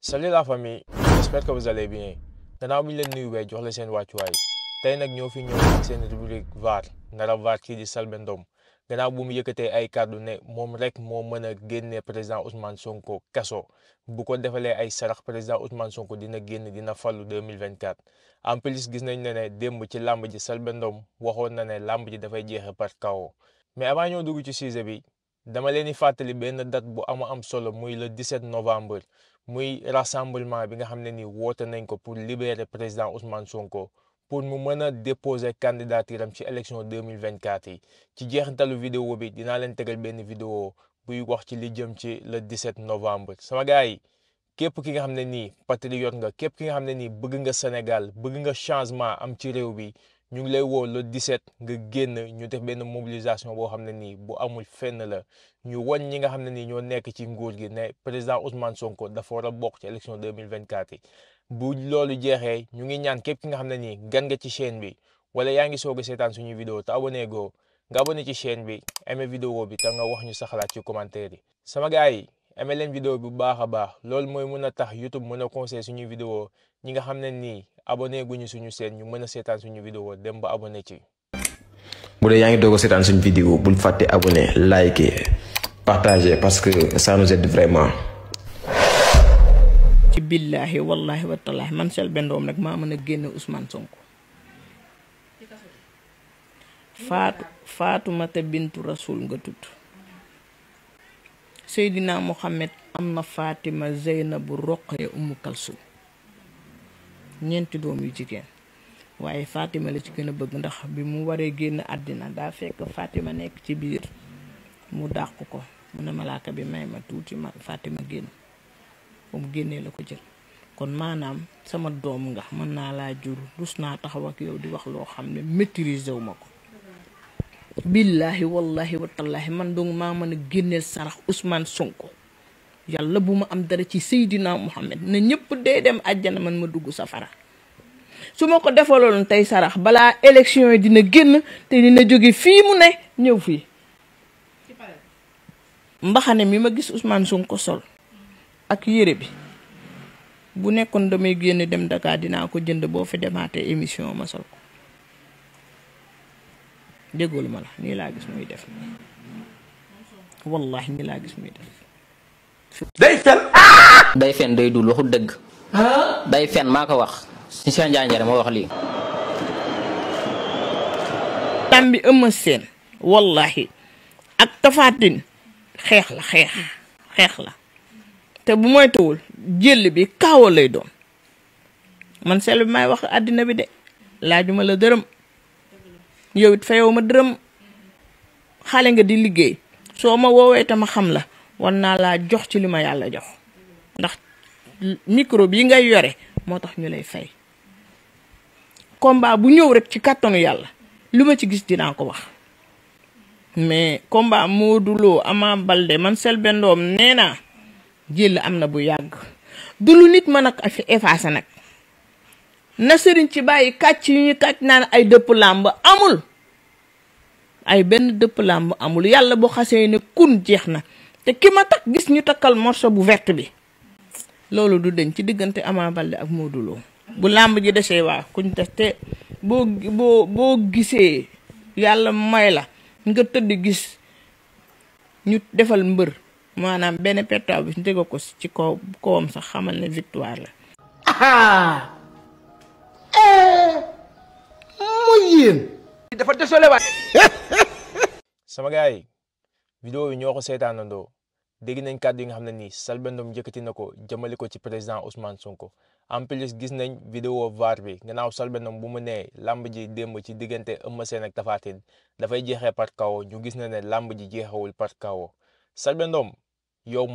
Salut la famille, j'espère que vous allez bien. Gannaaw bi ñu leen nuyuwee jox la seen wàccuwaay tey nag ñoo fi ñëw ak seen rubrique VAR nara VAR kii di Selbé Ndom gannaaw bu mu yëkkatee ay kàddu ne moom rek moo mën a génne président Ousmane Sonko kaso bu ko defalee ay sarax président Ousmane Sonko dina génn dina fallu 2024. En plus gis nañ ne démb ci làmb ji Selbé Ndom waxoon na ne làmb ji dafay jeexe par KO. Mais avant ñoo dugg ci sujet bi dama leen di fàttali benn date bu am solo muy le 17 novembre. muy rassemblement bi nga xam ne ni woote nañ ko pour libérer président Ousmane Sonko pour mu mën a déposer candidature am ci élection 2024 yi ci jeexintalu vidéo bi dinaa leen tegal benn vidéo buy wax ci li jëm ci le 17 novembre sama gars yi képp ki nga xam ne nii patriote nga képp ki nga xam ne nii bëgg nga Sénégal bëgg nga changement am ci réew bi ñu ngi lay woo le 17 nga génn ñu def benn mobilisation boo xam ne nii bu amul fenn la ñu won ñi nga xam ne nii ñoo nekk ci nguur gi ne président Ousmane Sonko dafa war a bokk ci élection 2024 yi bu loolu jeexee ñu ngi ñaan képp ki nga xam ne nii gan nga ci chaîne bi wala yaa ngi soog a seetaan suñu vidéo te abonné go nga abonné ci chaîne bi aimé vidéo bi te nga wax ñu sa xalaat ci commentaire yi sama gars yi aimé leen vidéo bi bu baax a baax loolu mooy mën a tax YouTube mën a conseiller suñu vidéo ñi nga xam ne nii abonné guñu suñu chaîne ñu mën a seetaan suñu vidéo dem ba abonné ci. bu dee yaa ngi doog a seetaan suñu vidéo bul fàtte abonné liker partager parce que ça nous aide vraiment. ci billahi wallahi wa taala man Selbé Ndom nag maa mën a génne Ousmane Sonko. Faatumata bintu Rasul nga tudd. Seydina Mohamed am na Fatima Zeynabu Roqaya Umu Kalsum ñeenti doom yu jigéen waaye Fatima la ci gën a bëgg ndax bi mu waree génn àddina daa fekk Fatima nekk ci biir mu dàq ko mu ne malaaka bi may ma tuuti ma Fatima génn ba mu génnee la ko jël kon maanaam sama doom nga mën naa laa jur rus naa taxaw ak yow di wax loo xam ne maîtriser wu ma ko billahi wallahi wa tallahi man dong maa mën a génneel sarax Ousmane Sonko yàlla bu ma am dara ci Seydina Mohamed na ñëpp dee dem àjjana man ma dugg safara su ma ko defaloon tey sarax balaa élection yi dina génn te dina jóge fii mu ne ñëw fii mbaxane mi ma gis Ousmane Sonko sol ak yére bi bu nekkoon damay génn dem Dakar dinaa ko jënd boo fi demaatee émission ma sol ko déggoolu ma la nii laa gis muy def wallahi nii laa gis muy def day fen day dul waxu dëgg day fen maa ko wax si seen njaanjare moo wax lii tambi Eumeu Sène wallahi ak Tapha Tine xeex la te bu moytuwul jël bi kaawa lay doon man Selbé bi may wax àddina bi de laajuma la dërëm yow it fayoo ma dërëm xale nga di liggéey soo ma woowee te ma xam la war naa laa jox ci li ma yàlla jox ndax micro bi ngay yore moo tax ñu lay fay combat bu ñëw rek ci kàttanu yàlla lu ma ci gis dinaa ko wax mais combat Modou Lo Ama Baldé man Selbé Ndom nee naa jël am na bu yàgg du lu nit mën a fi effacé nag na sëriñ ci bàyyi kàcc yu ñu kàcc naan ay dëpp làmb amul ay benn dëpp làmb amul yàlla bu xasee ne kun jeex na te ki ma takk gis ñu takkal morceau bu verte bi loolu du deñ ci diggante Ama Baldé ak Modou Lo bu làmb ji desee waa kuñ des te boo gisee yàlla may la nga tëdd gis ñu defal mbër maanaam benn pettaaw bi ñu tega ko ci kawam sax xamal ne victoire la mooy yéen dafa désolé waay sama gars yi vidéo yi ñoo ko seetaanandoo dégg nañ kàddu yi nga xam ne nii Selbé Ndom yëkkati na ko jëmale ko ci président Ousmane Sonko en plus gis nañ vidéo VAR bi gannaaw Selbé Ndom bu mu nee làmb ji démb ci diggante Eumeu Sène ak Tapha Tine dafay jeexee par KO ñu gis na ne làmb ji jeexawul par KO Selbé Ndom yow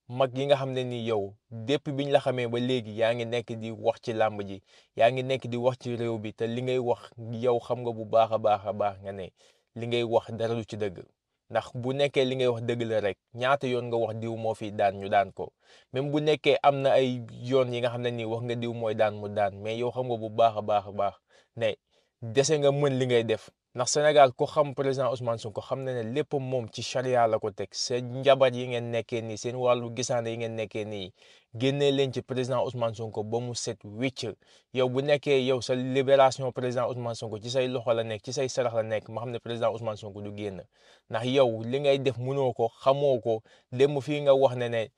mag yi nga xam ne nii yow depuis biñ la xamee ba léegi yaa ngi nekk di wax ci làmb ji yaa ngi nekk di wax ci réew bi te li ngay wax yow xam nga bu baax a baax nga ne li ngay wax dara du ci dëgg ndax bu nekkee li ngay wax dëgg la rek ñaata yoon nga wax diw moo fi daan ñu daan ko même bu nekkee am na ay yoon yi nga xam ne nii wax nga diw mooy daan mu daan mais yow xam nga bu baax a baax ne dese nga mën li ngay def ndax Sénégal ku xam président Ousmane Sonko xam na ne lépp moom ci charia la ko teg seen njabar yi ngeen nekkee nii seen wàllu gisaane yi ngeen nekkee nii génnee leen ci président Ousmane Sonko ba mu set wicc yow bu nekkee yow sa libération président Ousmane Sonko ci say loxo la nekk ci say sarax la nekk ma xam ne président Ousmane Sonko du génn ndax yow li ngay def mënoo ko xamoo ko dem fii nga wax ne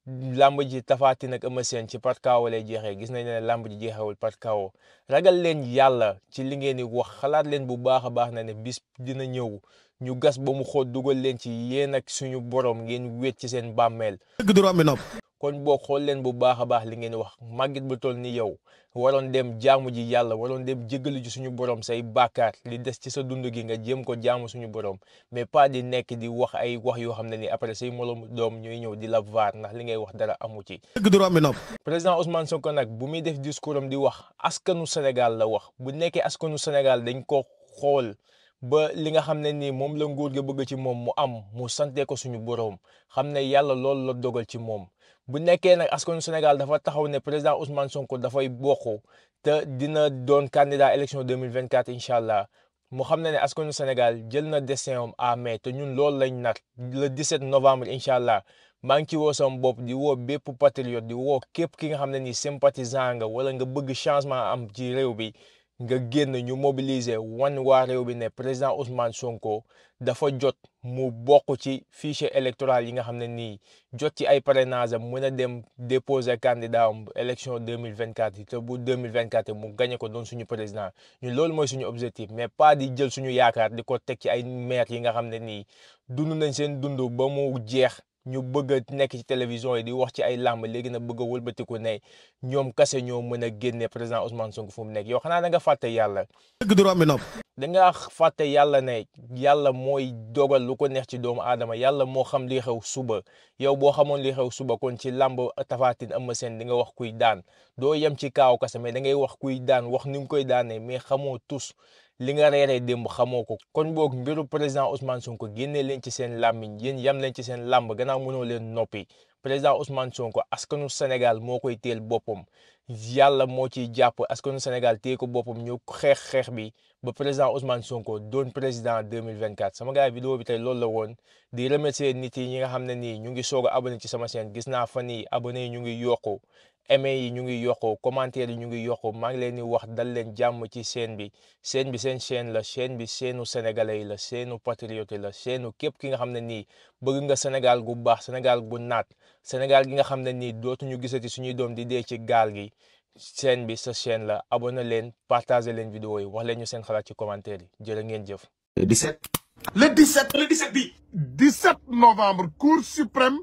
làmb ji Tapha Tine ak Eumeu Sène ci par KO lay jeexee gis nañ ne làmb ji jeexewul par KO ragal leen yàlla ci li ngeen di wax xalaat leen bu baax a baax ne bis dina ñëw ñu gas ba mu xóot dugal leen ci yéen ak suñu borom ngeen wéet ci seen bàmmeel. dëgg du romb nopp. kon boo xool leen bu baax a baax li ngeen di wax màggit bu toll ni yow waroon dem jaamu ji yàlla waroon dem jéggalu ji suñu borom say bàkkaar li des ci sa dund gi nga jéem ko jaamu suñu borom mais pas di nekk di wax ay wax yoo xam ne ni après say moroom doom ñooy ñëw di la vaar ndax li ngay wax dara amu ci. dëgg du romb nopp. président Ousmane Sonko nag bu muy def discours am di wax askanu Sénégal la wax bu nekkee askanu Sénégal dañ ko xool ba li nga xam ne nii moom la nguur gi bëgg ci moom mu am mu sante ko suñu borom xam ne yàlla loolu la dogal ci moom. bu nekkee nag askanu Sénégal dafa taxaw ne président Ousmane Sonko dafay bokk te dina doon candidat élection 2024 incha allah mu xam ne askanu Sénégal jël na destin am à mai te ñun loolu lañ nar le 17 novembre incha allah maa ngi ci woo sama bopp di woo bépp patriote di woo képp ki nga xam ne ni sympathisant nga wala nga bëgg changement am ci réew bi nga génn ñu mobiliser wan waa réew bi ne président Ousmane Sonko dafa jot mu bokk ci fichier électoral yi nga xam ne nii jot ci ay parrainage am mën a dem déposer candidat am élection 2024 te bu 2024 mu gagné ko doon suñu président ñun loolu mooy suñu objectif mais pas di jël suñu yaakaar di ko teg ci ay maire yi nga xam ne nii dund nañ seen dund ba mu jeex ñu bëgg a nekk ci télévision yi di wax ci ay làmb léegi na bëgg a wëlbatiku ne ñoom kase ñoo mën a génne président Ousmane Sonko fu mu nekk yow xanaa da nga fàtte yàlla. dëgg du romb nopp. da nga fàtte yàlla ne yàlla mooy dogal lu ko neex ci doomu aadama yàlla moo xam li xew suba yow boo xamoon li xew suba kon ci làmb Tapha Tine Eumeu Sène di nga wax kuy daan doo yem ci kaaw kase mais da ngay wax kuy daan wax ni nga koy daanee mais xamoo tus li nga reeree démb xamoo ko kon boog mbiru président Ousmane Sonko génnee leen ci seen làmmiñ yéen yam leen ci seen làmb gannaaw mënoo leen noppi président Ousmane Sonko askanu Sénégal moo koy teel boppam yàlla moo ciy jàpp askanu Sénégal téye ko boppam ñu xeex bi ba président Ousmane Sonko doon président 2024 sama gars vidéo bi tey loolu la woon di remercier nit yi ñi nga xam ne nii ñu ngi soog a abonné ci sama chaîne gis naa fan yii abonné yi ñu ngi yokku aimé yi ñu ngi yokku commentaire yi ñu ngi yokku maa ngi leen di wax dal leen jàmm ci chaîne bi seen chaîne la chaîne bi seenu sénégalais yi la seenu patriote la seenu képp ki nga xam ne nii bëgg nga Sénégal gu baax Sénégal gu naat Sénégal gi nga xam ne nii dootuñu gisati suñuy doom di dee ci gaal gi chaîne bi sa chaîne la abonné leen partagé leen vidéo yi wax leen ñu seen xalaat ci commentaire yi jërë ngeen jëf. le 17 bi. 17 novembre Cour suprême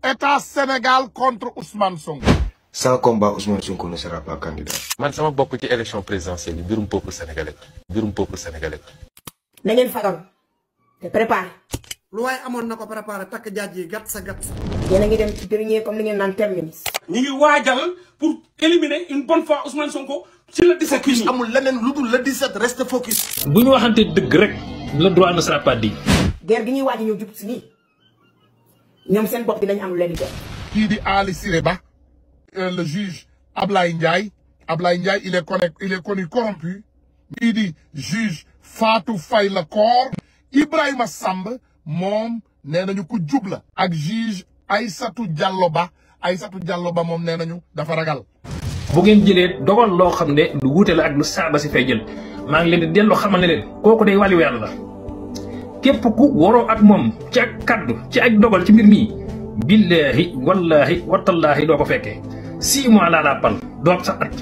État Sénégal contre Ousmane Sonko. Sans combat, Ousmane Sonko ne sera pas candidat. man sama bokk ci élection présidentielle yi mbirum peuple sénégalais mbirum peuple sénégalais. na ngeen fagaru te préparé. lu waaye amoon na ko préparé takk jaaj yi gàtt sa gàtt. yéen a ngi dem ci dernier comme li ngeen naan terminus. ñu ngi waajal pour éliminer une bonne fois Ousmane Sonko ci le 17. focus amul leneen lu dul le 17 reste focus. bu ñu waxante dëgg rek le droit ne sera pas dit. guerre gi ñuy waaj ñëw jub si nii ñoom seen bopp dinañ am lu leen di def. kii di Ali Siré Ba le juge Ablaye Ndiaye il est connu corrompu. kii di juge Fatou Faye la Koor Ibrahima Samb moom nee nañu ku jub la. ak juge Aïssatou Diallo Ba moom nee nañu dafa ragal. bu ngeen jëlee dogal loo xam ne lu wuute la ak lu saaba si fay jël maa ngi leen di delloo xamal ne leen kooku day wàllu yàlla la képp ku waroo ak moom ci ak kaddu ci ak dogal ci mbir mi billahi wallahi watallaahi doo ko fekkee 6 mois laa pal doo am sax at.